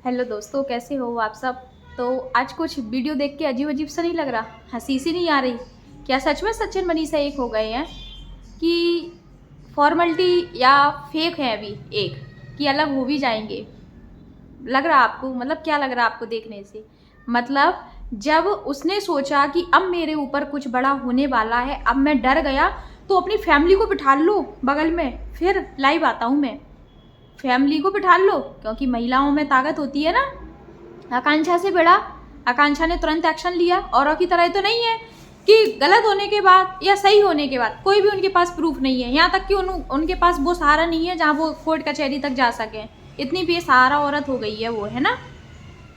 Hello दोस्तों, कैसे हो आप सब। तो आज कुछ वीडियो देख के अजीब अजीब सा नहीं लग रहा? हंसी सी नहीं आ रही? क्या सच में सचिन मनीषा एक हो गए हैं कि फॉर्मेलिटी या फेक है अभी एक, कि अलग हो भी जाएंगे? लग रहा आपको? मतलब क्या लग रहा आपको देखने से? मतलब जब उसने सोचा कि अब मेरे ऊपर कुछ बड़ा होने वाला है, अब मैं डर गया, तो अपनी फैमिली को बिठा लो बगल में। फिर लाइव आता हूँ मैं, फैमिली को बिठा लो, क्योंकि महिलाओं में ताकत होती है ना। आकांक्षा से भिड़ा, आकांक्षा ने तुरंत एक्शन लिया। औरों की तरह तो नहीं है कि गलत होने के बाद या सही होने के बाद कोई भी उनके पास प्रूफ नहीं है, यहाँ तक कि उनके पास वो सहारा नहीं है जहाँ वो कोर्ट कचहरी तक जा सकें। इतनी बेसहारा औरत हो गई है वो, है ना।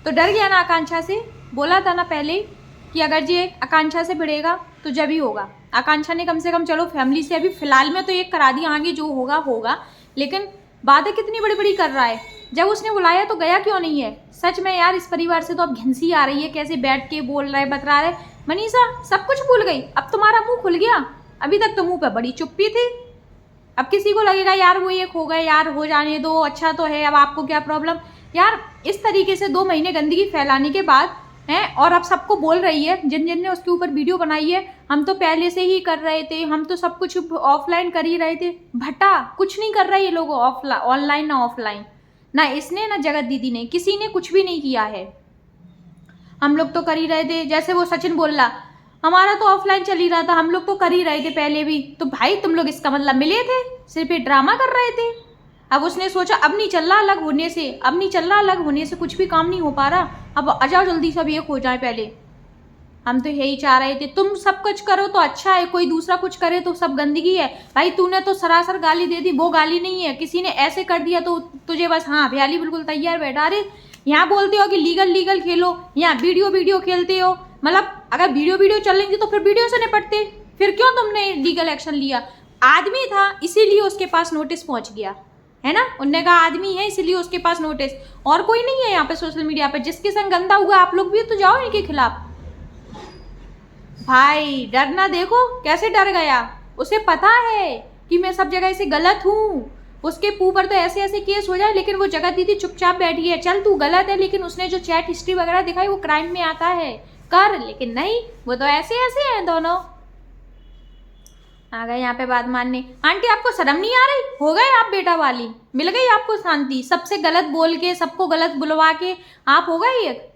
तो डर गया ना आकांक्षा से। बोला था ना पहले कि अगर ये आकांक्षा से भिड़ेगा तो जब ही होगा। आकांक्षा ने कम से कम चलो फैमिली से अभी फिलहाल में तो एक करा दिया, आगे जो होगा होगा, लेकिन बातें कितनी बड़ी बड़ी कर रहा है। जब उसने बुलाया तो गया क्यों नहीं है? सच में यार, इस परिवार से तो अब घिनसी आ रही है। कैसे बैठ के बोल रहा है, बतरा रहे। मनीषा सब कुछ भूल गई, अब तुम्हारा मुंह खुल गया। अभी तक तो मुंह पे बड़ी चुप्पी थी। अब किसी को लगेगा यार वो एक हो गए, यार हो जाने दो, अच्छा तो है, अब आपको क्या प्रॉब्लम। यार इस तरीके से 2 महीने गंदगी फैलाने के बाद है, और अब सबको बोल रही है, जिन जिन ने उसके ऊपर वीडियो बनाई है, हम तो पहले से ही कर रहे थे, हम तो सब कुछ ऑफलाइन कर ही रहे थे। भट्टा कुछ नहीं कर रहे ये लोग, ऑनलाइन ना ऑफलाइन। ना इसने ना जगत दीदी ने, किसी ने कुछ भी नहीं किया है। हम लोग तो कर ही रहे थे। जैसे वो सचिन बोल रहा, हमारा तो ऑफलाइन चल ही रहा था, हम लोग तो कर ही रहे थे पहले भी। तो भाई तुम लोग इसका मतलब मिले थे, सिर्फ ये ड्रामा कर रहे थे। अब उसने सोचा अब नहीं चल रहा अलग होने से, अब नहीं चल रहा अलग होने से कुछ भी काम नहीं हो पा रहा, अब आ जाओ जल्दी सब एक हो जाए पहले। हम तो यही चाह रहे थे, तुम सब कुछ करो तो अच्छा है, कोई दूसरा कुछ करे तो सब गंदगी है। भाई तूने तो सरासर गाली दे दी, वो गाली नहीं है, किसी ने ऐसे कर दिया तो तुझे बस हाँ भैयाली बिल्कुल तैयार बैठा रहे। यहाँ बोलते हो कि लीगल लीगल खेलो, यहाँ वीडियो वीडियो खेलते हो। मतलब अगर वीडियो वीडियो चल रही थी तो फिर वीडियो से निपटते, फिर क्यों तुमने लीगल एक्शन लिया? आदमी था इसीलिए उसके पास नोटिस पहुंच गया, है ना। उनने कहा आदमी है इसीलिए उसके पास नोटिस, और कोई नहीं है यहाँ पे सोशल मीडिया पे। जिसके संग गंदा हुआ आप लोग भी तो जाओ इनके खिलाफ। भाई डरना देखो कैसे डर गया। उसे पता है कि मैं सब जगह से गलत हूँ, उसके ऊपर तो ऐसे ऐसे केस हो जाए, लेकिन वो जगत दीदी चुपचाप बैठी है। चल तू गलत है, लेकिन उसने जो चैट हिस्ट्री वगैरह दिखाई वो क्राइम में आता है, कर। लेकिन नहीं, वो तो ऐसे ऐसे हैं दोनों। आ गए यहाँ पे बात मानने। आंटी आपको शर्म नहीं आ रही? हो गए आप बेटा वाली, मिल गई आपको शांति। सबसे गलत बोल के, सबको गलत बुलवा के आप हो गए एक।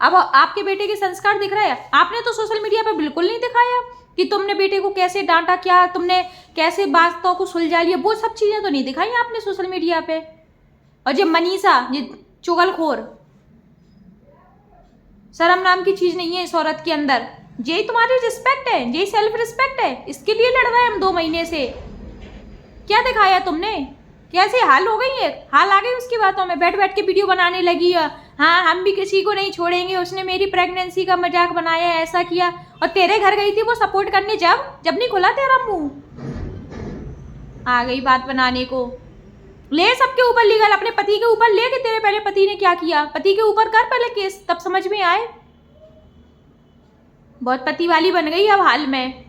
अब आपके बेटे के संस्कार दिख रहे हैं। आपने तो सोशल मीडिया पर बिल्कुल नहीं दिखाया कि तुमने बेटे को कैसे डांटा, क्या तुमने कैसे बातों को सुलझा लिया, वो सब चीजें तो नहीं दिखाई आपने सोशल मीडिया पे। और ये मनीषा, ये चुगलखोर, शर्म नाम की चीज नहीं है इस औरत के अंदर। यही तुम्हारी रिस्पेक्ट है, यही सेल्फ रिस्पेक्ट है, इसके लिए लड़ रहे हैं हम 2 महीने से। क्या दिखाया तुमने? कैसे हाल हो गई है, हाल आ गई उसकी बातों में, बैठ बैठ के वीडियो बनाने लगी है। हाँ हम भी किसी को नहीं छोड़ेंगे, उसने मेरी प्रेगनेंसी का मजाक बनाया, ऐसा किया। और तेरे घर गई थी वो सपोर्ट करने, जब जब नहीं खुला तेरा मुंह। आ गई बात बनाने को। ले सबके ऊपर लीगल, अपने पति के ऊपर ले कि तेरे पहले पति ने क्या किया, पति के ऊपर कर पहले केस, तब समझ में आए। बहुत पति वाली बन गई अब हाल में।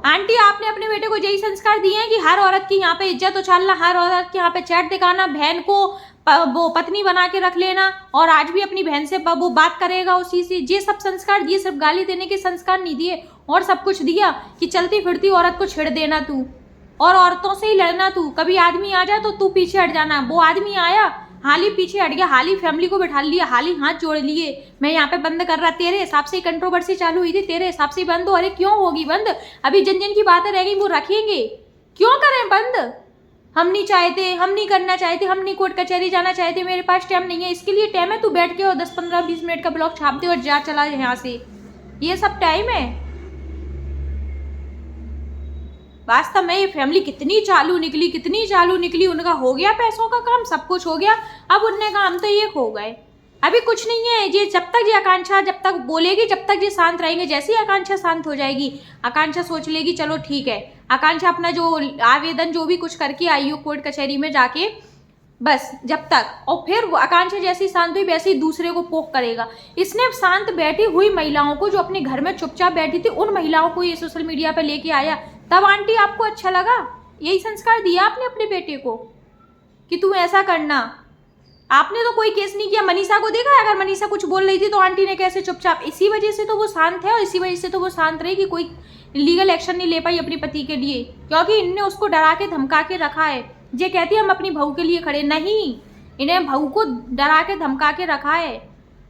आंटी आपने अपने बेटे को यही संस्कार दिए हैं कि हर औरत की यहाँ पे इज्जत उछालना, हर औरत के यहाँ पे चैट दिखाना, बहन को वो पत्नी बना के रख लेना, और आज भी अपनी बहन से वो बात करेगा उसी से। ये सब संस्कार दिए, सिर्फ गाली देने के संस्कार नहीं दिए, और सब कुछ दिया कि चलती फिरती औरत को छेड़ देना तू, और औरतों से ही लड़ना तू। कभी आदमी आ जाए तो तू पीछे हट जाना। वो आदमी आया, हाल ही पीछे हट गया, हाल ही फैमिली को बैठा लिया, हाल ही हाथ जोड़ लिए, मैं यहाँ पे बंद कर रहा। तेरे हिसाब से कंट्रोवर्सी चालू हुई थी, तेरे हिसाब से बंद हो। अरे क्यों होगी बंद? अभी जिन जिन की बातें रह गई वो रखेंगे, क्यों करें बंद? हम नहीं चाहते, हम नहीं करना चाहते, हम नहीं कोर्ट कचहरी जाना चाहते, मेरे पास टाइम नहीं है। इसके लिए टाइम है, तू बैठ के और 10-15-20 मिनट का ब्लॉग छाप दे और जा चला यहाँ से, ये सब टाइम है। वास्तव में ये फैमिली कितनी चालू निकली, कितनी चालू निकली। उनका हो गया पैसों का काम, सब कुछ हो गया। अब उनने कहा हम तो ये खो गए। अभी कुछ नहीं है ये, जब तक ये आकांक्षा जब तक बोलेगी, जब तक ये शांत रहेंगे। जैसे ही आकांक्षा शांत हो जाएगी, आकांक्षा सोच लेगी चलो ठीक है, आकांक्षा अपना जो आवेदन जो भी कुछ करके आई हो कोर्ट कचहरी में जाके, बस जब तक, और फिर वो आकांक्षा जैसी शांत हुई वैसे ही दूसरे को पोक करेगा। इसने शांत बैठी हुई महिलाओं को, जो अपने घर में चुपचाप बैठी थी, उन महिलाओं को ये सोशल मीडिया पे लेके आया। तब आंटी आपको अच्छा लगा? यही संस्कार दिया आपने अपने बेटे को कि तू ऐसा करना, आपने तो कोई केस नहीं किया। मनीषा को देखा, अगर मनीषा कुछ बोल रही थी तो आंटी ने कैसे चुपचाप, इसी वजह से तो वो शांत है और इसी वजह से तो वो शांत रही कि कोई लीगल एक्शन नहीं ले पाई अपने पति के लिए, क्योंकि इनने उसको डरा के धमका के रखा है। ये कहती है हम अपनी बहू के लिए खड़े, नहीं, इन्हें बहू को डरा के धमका के रखा है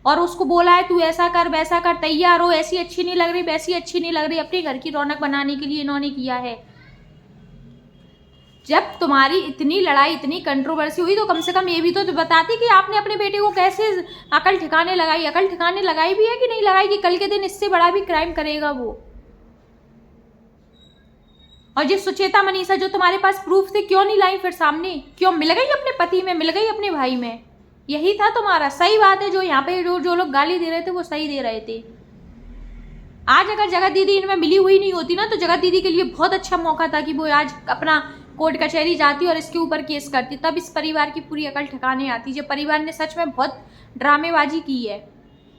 और उसको बोला है तू ऐसा कर वैसा कर, तैयार हो, ऐसी अच्छी नहीं लग रही वैसी अच्छी नहीं लग रही, अपने घर की रौनक बनाने के लिए इन्होंने किया है। जब तुम्हारी इतनी लड़ाई इतनी कंट्रोवर्सी हुई तो कम से कम ये भी तो बताती कि आपने अपने बेटे को कैसे अकल ठिकाने लगाई। अकल ठिकाने लगाई भी है कि नहीं लगाई कि कल के दिन इससे बड़ा भी क्राइम करेगा वो। और ये सुचेता मनीषा जो तुम्हारे पास प्रूफ थे क्यों नहीं लाई फिर सामने, क्यों मिल गई अपने पति में, मिल गई अपने भाई में? यही था तुम्हारा। सही बात है, जो यहाँ पे जो लोग गाली दे रहे थे वो सही दे रहे थे। आज अगर जगत दीदी इनमें मिली हुई नहीं होती ना तो जगत दीदी के लिए बहुत अच्छा मौका था कि वो आज अपना कोर्ट कचहरी जाती और इसके ऊपर केस करती, तब इस परिवार की पूरी अकल ठिकाने आती। जो परिवार ने सच में बहुत ड्रामेबाजी की है।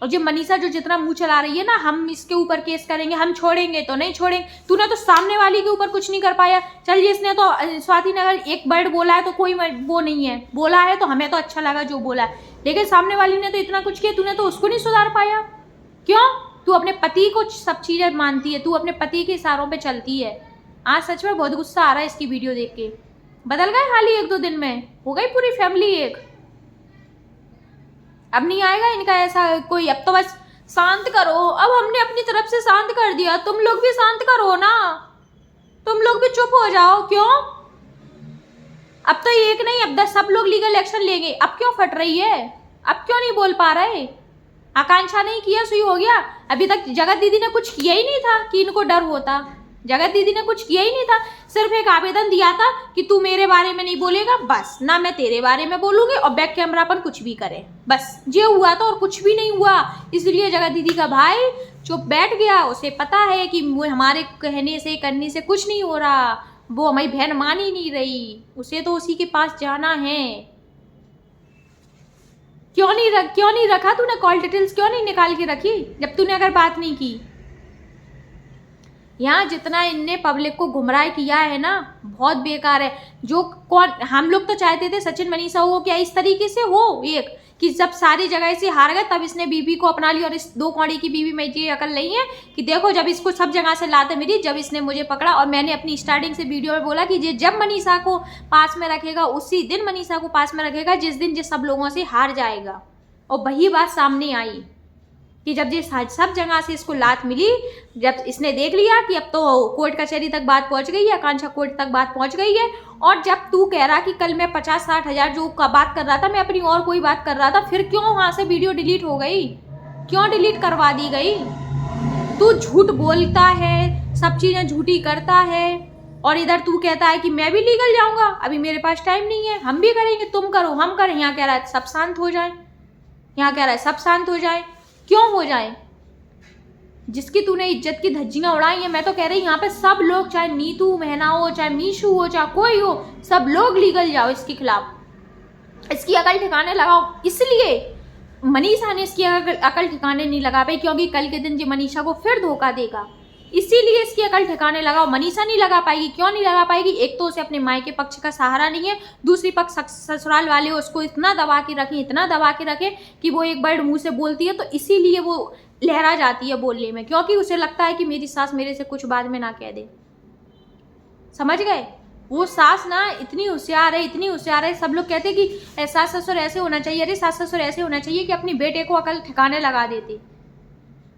और जो मनीषा जो जितना मुंह चला रही है ना, हम इसके ऊपर केस करेंगे, हम छोड़ेंगे तो नहीं छोड़ेंगे, तूने तो सामने वाली के ऊपर कुछ नहीं कर पाया। चल जिसने तो स्वाति ने अगर एक वर्ड बोला है तो कोई वो नहीं है, बोला है तो हमें तो अच्छा लगा जो बोला है, लेकिन सामने वाली ने तो इतना कुछ किया, तूने तो उसको नहीं सुधार पाया। क्यों? तू अपने पति को सब चीजें मानती है, तू अपने पति के इशारों पे चलती है। आज सच में बहुत गुस्सा आ रहा है इसकी वीडियो देख के। बदल गए हाल ही 1-2 दिन में, हो गई पूरी फैमिली एक। अब नहीं आएगा इनका ऐसा कोई। अब तो बस शांत करो, अब हमने अपनी तरफ से शांत कर दिया, तुम लोग भी शांत करो ना, तुम लोग भी चुप हो जाओ। क्यों? अब तो एक नहीं, अब 10 सब लोग लीगल एक्शन लेंगे। अब क्यों फट रही है? अब क्यों नहीं बोल पा रहे? आकांक्षा नहीं किया सुई हो गया। अभी तक जगत दीदी ने कुछ किया ही नहीं था कि इनको डर होता। जगत दीदी ने कुछ किया ही नहीं था, सिर्फ एक आवेदन दिया था कि तू मेरे बारे में नहीं बोलेगा, बस ना मैं तेरे बारे में बोलूंगी और बैक कैमरा पर कुछ भी करे, बस ये हुआ था और कुछ भी नहीं हुआ। इसलिए जगत दीदी का भाई चुप बैठ गया। उसे पता है कि हमारे कहने से करने से कुछ नहीं हो रहा, वो हमारी बहन मान ही नहीं रही, उसे तो उसी के पास जाना है। क्यों नहीं रखा तूने कॉल डिटेल्स, क्यों नहीं निकाल के रखी जब तूने अगर बात नहीं की? यहाँ जितना इनने पब्लिक को गुमराह किया है ना, बहुत बेकार है। जो कौन, हम लोग तो चाहते थे सचिन मनीषा हो क्या इस तरीके से हो, एक कि जब सारी जगह से हार गए तब इसने बीबी को अपना लिया। और इस 2 कौड़ी की बीबी में ये अकल नहीं है कि देखो जब इसको सब जगह से लाते मिली, जब इसने मुझे पकड़ा। और मैंने अपनी स्टार्टिंग से वीडियो में बोला कि ये जब मनीषा को पास में रखेगा उसी दिन मनीषा को पास में रखेगा जिस दिन ये सब लोगों से हार जाएगा। और वही बात सामने आई कि जब ये सब जगह से इसको लात मिली, जब इसने देख लिया कि अब तो कोर्ट कचहरी तक बात पहुंच गई है, आकांक्षा कोर्ट तक बात पहुंच गई है। और जब तू कह रहा कि कल मैं 50-60 हज़ार जो का बात कर रहा था मैं अपनी और कोई बात कर रहा था, फिर क्यों वहां से वीडियो डिलीट हो गई, क्यों डिलीट करवा दी गई? तू झूठ बोलता है, सब चीजें झूठी करता है और इधर तू कहता है कि मैं भी लीगल जाऊंगा, अभी मेरे पास टाइम नहीं है, हम भी करेंगे, तुम करो हम करें। यहाँ कह रहा है सब शांत हो जाए, यहाँ कह रहा है सब शांत हो जाए। क्यों हो जाए? जिसकी तूने इज्जत की धज्जियां उड़ाई है। मैं तो कह रही यहाँ पे सब लोग, चाहे नीतू महना हो, चाहे मीशू हो, चाहे कोई हो, सब लोग लीगल जाओ इसके खिलाफ, इसकी अकल ठिकाने लगाओ। इसलिए मनीषा ने इसकी अकल ठिकाने नहीं लगा पाई क्योंकि कल के दिन जो मनीषा को फिर धोखा देगा, इसीलिए इसकी अकल ठिकाने लगाओ। मनीषा नहीं लगा पाएगी। क्यों नहीं लगा पाएगी? एक तो उसे अपने मायके पक्ष का सहारा नहीं है, दूसरी पक्ष ससुराल वाले उसको इतना दबा के रखें, इतना दबा के रखें कि वो एक वर्ड मुंह से बोलती है तो इसीलिए वो लहरा जाती है बोलने में, क्योंकि उसे लगता है कि मेरी सास मेरे से कुछ बाद में ना कह दे। समझ गए? वो सास ना इतनी होशियार है, इतनी होशियार है। सब लोग कहते हैं कि सास ससुर ऐसे होना चाहिए, अरे सास ससुर ऐसे होना चाहिए कि अपनी बेटे को अकल ठिकाने लगा देते।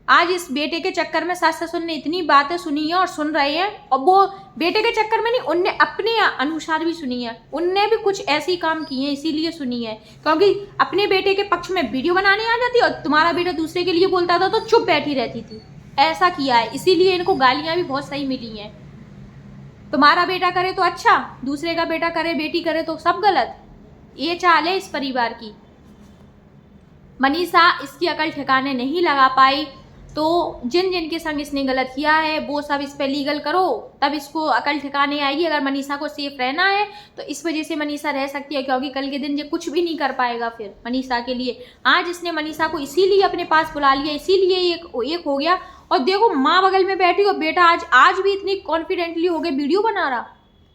आज इस बेटे के चक्कर में सास ससुर ने इतनी बातें सुनी है और सुन रहे हैं, और वो बेटे के चक्कर में नहीं, उनने अपने अनुसार भी सुनी है, उनने भी कुछ ऐसी काम किए हैं इसीलिए सुनी है, क्योंकि अपने बेटे के पक्ष में वीडियो बनाने आ जाती और तुम्हारा बेटा दूसरे के लिए बोलता था तो चुप बैठी रहती थी। ऐसा किया है, इसीलिए इनको गालियां भी बहुत सही मिली हैं। तुम्हारा बेटा करे तो अच्छा, दूसरे का बेटा करे, बेटी करे तो सब गलत। ये चाल है इस परिवार की। मनीषा इसकी अकल ठिकाने नहीं लगा पाई, तो जिन जिन के संग इसने गलत किया है वो सब इस पे लीगल करो, तब इसको अकल ठिकाने आएगी। अगर मनीषा को सेफ रहना है तो इस वजह से मनीषा रह सकती है, क्योंकि कल के दिन ये कुछ भी नहीं कर पाएगा फिर मनीषा के लिए। आज इसने मनीषा को इसीलिए अपने पास बुला लिया, इसीलिए एक हो गया। और देखो माँ बगल में बैठी और बेटा आज भी इतनी कॉन्फिडेंटली हो गए वीडियो बना रहा,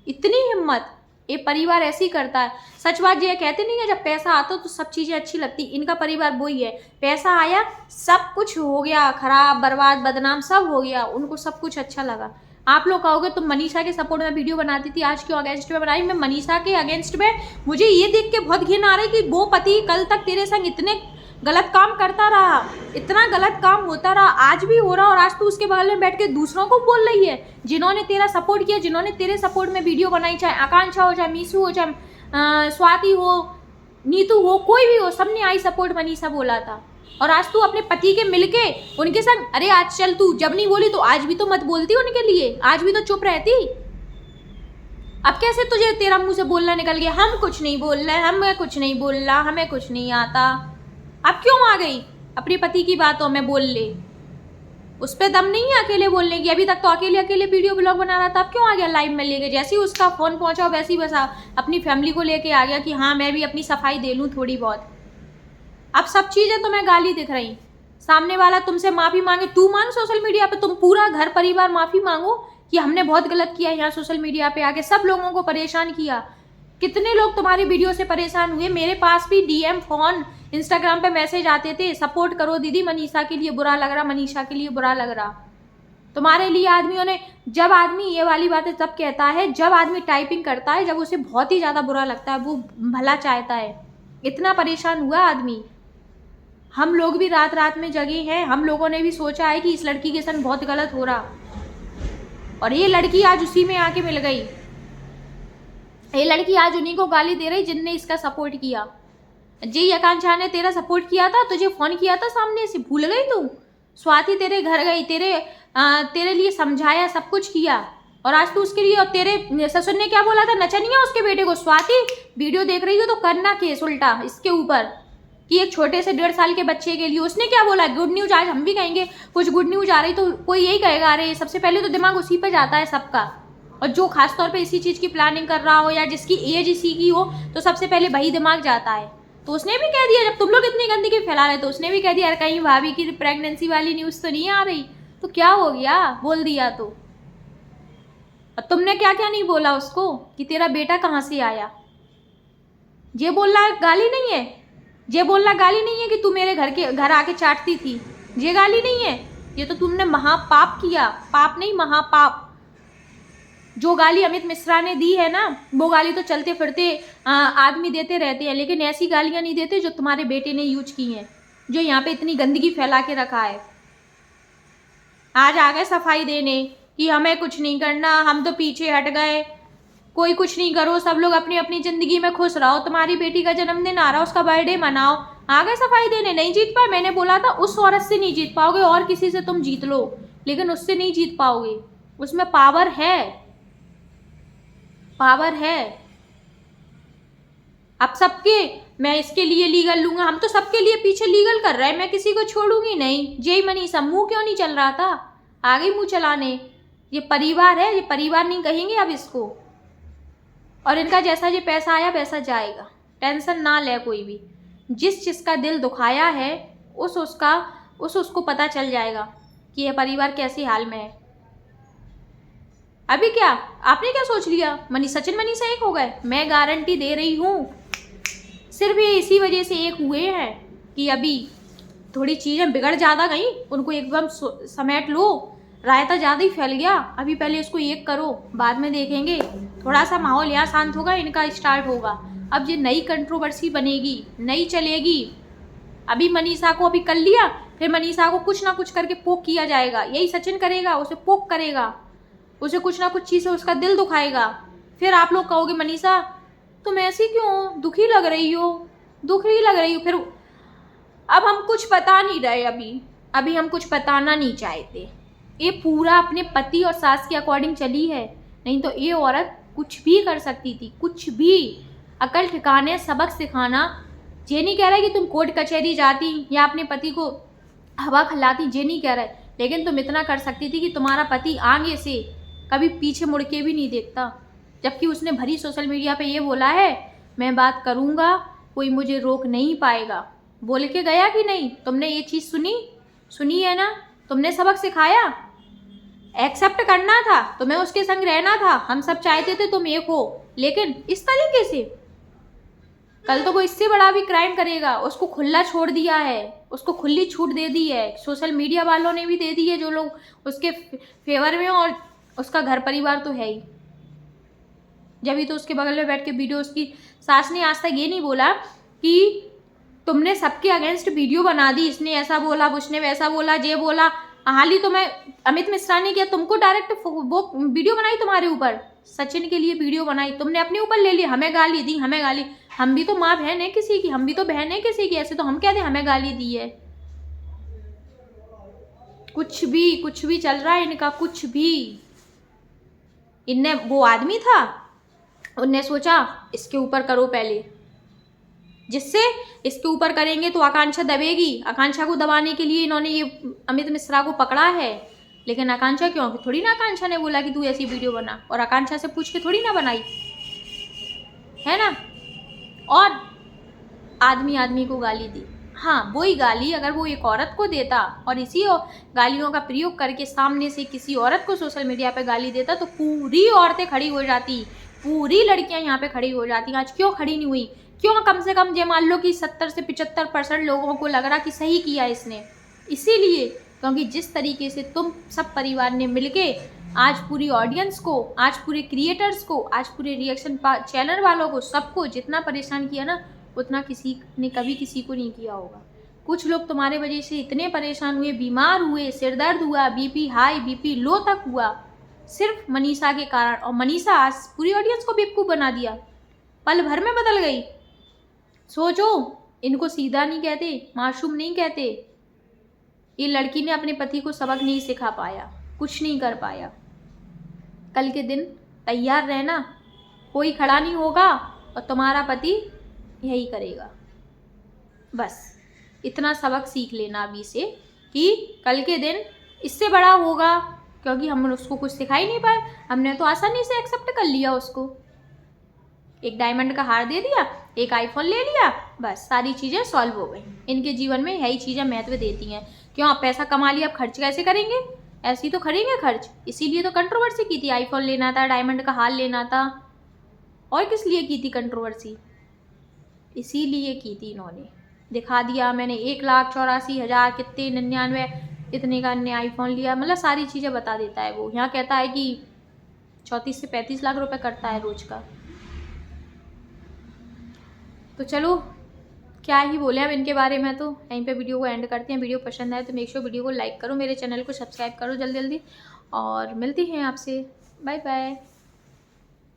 इतनी हिम्मत। ये परिवार ऐसे ही करता है। सच बात ये कहते नहीं है, जब पैसा आता तो सब चीज़ें अच्छी लगती। इनका परिवार वही है, पैसा आया सब कुछ हो गया खराब, बर्बाद, बदनाम सब हो गया, उनको सब कुछ अच्छा लगा। आप लोग कहोगे तुम मनीषा के सपोर्ट में वीडियो बनाती थी, आज क्यों अगेंस्ट में बनाई? मैं मनीषा के अगेंस्ट में, मुझे ये देख के बहुत घिन आ रही कि वो पति कल तक तेरे संग इतने गलत काम करता रहा, इतना गलत काम होता रहा, आज भी हो रहा, और आज तू उसके बगल में बैठ के दूसरों को बोल रही है। जिन्होंने तेरा सपोर्ट किया, जिन्होंने तेरे सपोर्ट में वीडियो बनाई, चाहे आकांक्षा हो, चाहे मीशू हो, चाहे स्वाति हो, नीतू हो, कोई भी हो, सबने आई सपोर्ट मनीषा बोला था। और आज तू अपने पति के मिलके उनके संग, अरे आज चल, तू जब नहीं बोली तो आज भी तो मत बोलती उनके लिए, आज भी तो चुप रहती। अब कैसे तुझे तेरा मुंह से बोलना निकल गया, हम कुछ नहीं बोल रहे, हमें कुछ नहीं बोल रहा, हमें कुछ नहीं आता। अब क्यों आ गई अपने पति की बातों में बोल ले? उस पर दम नहीं है अकेले बोलने की, अभी तक तो अकेले अकेले वीडियो ब्लॉग बना रहा था, अब क्यों आ गया लाइव में लेके? जैसे ही उसका फोन पहुंचा वैसे ही बस अपनी फैमिली को लेके आ गया कि हाँ मैं भी अपनी सफाई दे लूँ थोड़ी बहुत। अब सब चीज़ें तुम्हें गाली दिख रही, सामने वाला तुमसे माफ़ी मांगे, तू मांग सोशल मीडिया पे, तुम पूरा घर परिवार माफ़ी मांगो कि हमने बहुत गलत किया यहाँ सोशल मीडिया पे आके, सब लोगों को परेशान किया। कितने लोग तुम्हारी वीडियो से परेशान हुए, मेरे पास भी डीएम, फोन, इंस्टाग्राम पे मैसेज आते थे, सपोर्ट करो दीदी, मनीषा के लिए बुरा लग रहा, मनीषा के लिए बुरा लग रहा। तुम्हारे लिए आदमियों ने, जब आदमी ये वाली बातें तब कहता है जब आदमी टाइपिंग करता है, जब उसे बहुत ही ज़्यादा बुरा लगता है, वो भला चाहता है। इतना परेशान हुआ आदमी। हम लोग भी रात रात में जगे हैं, हम लोगों ने भी सोचा है कि इस लड़की के संग बहुत गलत हो रहा, और ये लड़की आज उसी में आके मिल गई। ये लड़की आज उन्हीं को गाली दे रही जिनने इसका सपोर्ट किया। जी आकांक्षा ने तेरा सपोर्ट किया था, तुझे फोन किया था सामने से, भूल गई तू? स्वाति तेरे घर गई, तेरे लिए समझाया, सब कुछ किया, और आज तू उसके लिए, और तेरे ससुर ने क्या बोला था, नचनिया उसके बेटे को, स्वाति वीडियो देख रही हो तो करना केस उल्टा इसके ऊपर कि एक छोटे से 1.5 साल के बच्चे के लिए। उसने क्या बोला? Good news. आज हम भी कहेंगे कुछ गुड न्यूज आ रही तो कोई यही कहेगा, अरे सबसे पहले तो दिमाग उसी पे जाता है सबका, और जो खासतौर पे इसी चीज़ की प्लानिंग कर रहा हो या जिसकी एज इसी की हो तो सबसे पहले वही दिमाग जाता है। तो उसने भी कह दिया, जब तुम लोग इतनी गंदगी फैला रहे तो उसने भी कह दिया, अरे कहीं भाभी की प्रेगनेंसी वाली न्यूज़ तो नहीं आ रही? तो क्या हो गया, बोल दिया तो। और तुमने क्या क्या नहीं बोला उसको कि तेरा बेटा कहाँ से आया? ये बोलना गाली नहीं है, ये बोलना गाली नहीं है कि तू मेरे घर आके चाटती थी, ये गाली नहीं है। ये तो तुमने महापाप किया, पाप नहीं महापाप। जो गाली अमित मिश्रा ने दी है ना, वो गाली तो चलते फिरते आदमी देते रहते हैं, लेकिन ऐसी गालियां नहीं देते जो तुम्हारे बेटे ने यूज की हैं, जो यहाँ पे इतनी गंदगी फैला के रखा है। आज आ गए सफाई देने कि हमें कुछ नहीं करना, हम तो पीछे हट गए, कोई कुछ नहीं करो, सब लोग अपनी अपनी ज़िंदगी में खुश रहो, तुम्हारी बेटी का जन्मदिन आ रहा, उसका बर्थडे मनाओ। आ गए सफाई देने, नहीं जीत पाए। मैंने बोला था उस औरत से नहीं जीत पाओगे, और किसी से तुम जीत लो, लेकिन उससे नहीं जीत पाओगे। उसमें पावर है, पावर है। अब सबके, मैं इसके लिए लीगल लूँगा, हम तो सबके लिए पीछे लीगल कर रहे हैं, मैं किसी को छोड़ूंगी नहीं। जय मनीषा मुँह क्यों नहीं चल रहा था? आ गई मुँह चलाने। ये परिवार है, ये परिवार नहीं कहेंगे अब इसको, और इनका जैसा ये पैसा आया वैसा जाएगा, टेंशन ना ले कोई भी। जिसका दिल दुखाया है उसको पता चल जाएगा कि यह परिवार कैसे हाल में है। अभी क्या आपने क्या सोच लिया, सचिन मनीषा एक हो गए? मैं गारंटी दे रही हूँ, सिर्फ ये इसी वजह से एक हुए हैं कि अभी थोड़ी चीज़ें बिगड़ ज़्यादा गई, उनको एकदम समेट लो, रायता ज़्यादा ही फैल गया। अभी पहले इसको एक करो, बाद में देखेंगे, थोड़ा सा माहौल यहाँ शांत होगा, इनका स्टार्ट होगा। अब ये नई कंट्रोवर्सी बनेगी, नई चलेगी। अभी मनीषा को अभी कर लिया, फिर मनीषा को कुछ ना कुछ करके पोक किया जाएगा, यही सचिन करेगा, उसे पोक करेगा, उसे कुछ ना कुछ चीज़ से उसका दिल दुखाएगा। फिर आप लोग कहोगे मनीषा तुम ऐसी क्यों दुखी लग रही हो, दुखी लग रही हो। फिर अब हम कुछ बता नहीं रहे, अभी हम कुछ बताना नहीं चाहते। ये पूरा अपने पति और सास के अकॉर्डिंग चली है, नहीं तो ये औरत कुछ भी कर सकती थी, कुछ भी। अकल ठिकाने, सबक सिखाना। ये नहीं कह रहा कि तुम कोर्ट कचहरी जाती या अपने पति को हवा खिलाती, ये नहीं कह रहे, लेकिन तुम इतना कर सकती थी कि तुम्हारा पति आगे से कभी पीछे मुड़ के भी नहीं देखता। जबकि उसने भरी सोशल मीडिया पे ये बोला है मैं बात करूँगा, कोई मुझे रोक नहीं पाएगा। बोल के गया कि नहीं? तुमने ये चीज़ सुनी है ना? तुमने सबक सिखाया, एक्सेप्ट करना था, तुम्हें उसके संग रहना था। हम सब चाहते थे तुम एक हो, लेकिन इस तरीके से कल तो वो इससे बड़ा भी क्राइम करेगा। उसको खुला छोड़ दिया है, उसको खुली छूट दे दी है, सोशल मीडिया वालों ने भी दे दी है, जो लोग उसके फेवर में, और उसका घर परिवार तो है ही। जब ही तो उसके बगल में बैठ के वीडियो, उसकी सास ने आज तक ये नहीं बोला कि तुमने सबके अगेंस्ट वीडियो बना दी, इसने ऐसा बोला, उसने वैसा बोला, ये बोला। हाल ही तो मैं अमित मिश्रा ने किया, तुमको डायरेक्ट वो वीडियो बनाई तुम्हारे ऊपर, सचिन के लिए वीडियो बनाई, तुमने अपने ऊपर ले ली, हमें गाली दी, हमें गाली। हम भी तो माँ बहन है किसी की, हम भी तो बहन है किसी की, ऐसे तो हम क्या दें हमें गाली दी है। कुछ भी चल रहा है इनका, कुछ भी। इनने, वो आदमी था, उनने सोचा इसके ऊपर करो पहले, जिससे इसके ऊपर करेंगे तो आकांक्षा दबेगी। आकांक्षा को दबाने के लिए इन्होंने ये अमित मिश्रा को पकड़ा है। लेकिन आकांक्षा क्यों, थोड़ी ना आकांक्षा ने बोला कि तू ऐसी वीडियो बना, और आकांक्षा से पूछ के थोड़ी ना बनाई है ना। और आदमी को गाली दी। हाँ, वही गाली अगर वो एक औरत को देता और इसी गालियों का प्रयोग करके सामने से किसी औरत को सोशल मीडिया पे गाली देता, तो पूरी औरतें खड़ी हो जाती, पूरी लड़कियां यहाँ पे खड़ी हो जाती। आज क्यों खड़ी नहीं हुई? क्यों? कम से कम ये मान लो कि 70 से 75% लोगों को लग रहा कि सही किया इसने, इसीलिए क्योंकि जिस तरीके से तुम सब परिवार ने मिलके आज पूरी ऑडियंस को, आज पूरे क्रिएटर्स को, आज पूरे रिएक्शन चैनल वालों को, सबको जितना परेशान किया ना, उतना किसी ने कभी किसी को नहीं किया होगा। कुछ लोग तुम्हारे वजह से इतने परेशान हुए, बीमार हुए, सिर दर्द हुआ, बीपी हाई, बीपी लो तक हुआ, सिर्फ मनीषा के कारण। और मनीषा आज पूरी ऑडियंस को बेवकूफ़ बना दिया, पल भर में बदल गई। सोचो, इनको सीधा नहीं कहते, मासूम नहीं कहते। ये लड़की ने अपने पति को सबक नहीं सिखा पाया, कुछ नहीं कर पाया। कल के दिन तैयार रहना, कोई खड़ा नहीं होगा और तुम्हारा पति यही करेगा। बस इतना सबक सीख लेना अभी से कि कल के दिन इससे बड़ा होगा, क्योंकि हम उसको कुछ सिखा ही नहीं पाए। हमने तो आसानी से एक्सेप्ट कर लिया उसको, एक डायमंड का हार दे दिया, एक आईफोन ले लिया, बस सारी चीज़ें सॉल्व हो गई। इनके जीवन में यही चीज़ें महत्व देती हैं। क्यों? आप पैसा कमा लिया, अब खर्च कैसे करेंगे? ऐसे ही तो करेंगे खर्च। इसीलिए तो कंट्रोवर्सी की थी, आईफोन लेना था, डायमंड का हार लेना था। और किस लिए की थी कंट्रोवर्सी? इसीलिए की थी इन्होंने। दिखा दिया मैंने 1,84,000 कितने 99 इतने का ने आईफोन लिया, मतलब सारी चीज़ें बता देता है वो। यहाँ कहता है कि 34 से 35 लाख रुपए करता है रोज का। तो चलो क्या ही बोले अब इनके बारे में, तो यहीं पे वीडियो को एंड करते हैं। वीडियो पसंद आए तो मेक श्योर वीडियो को लाइक करो, मेरे चैनल को सब्सक्राइब करो जल्दी जल्दी, और मिलती हैं आपसे। Bye bye.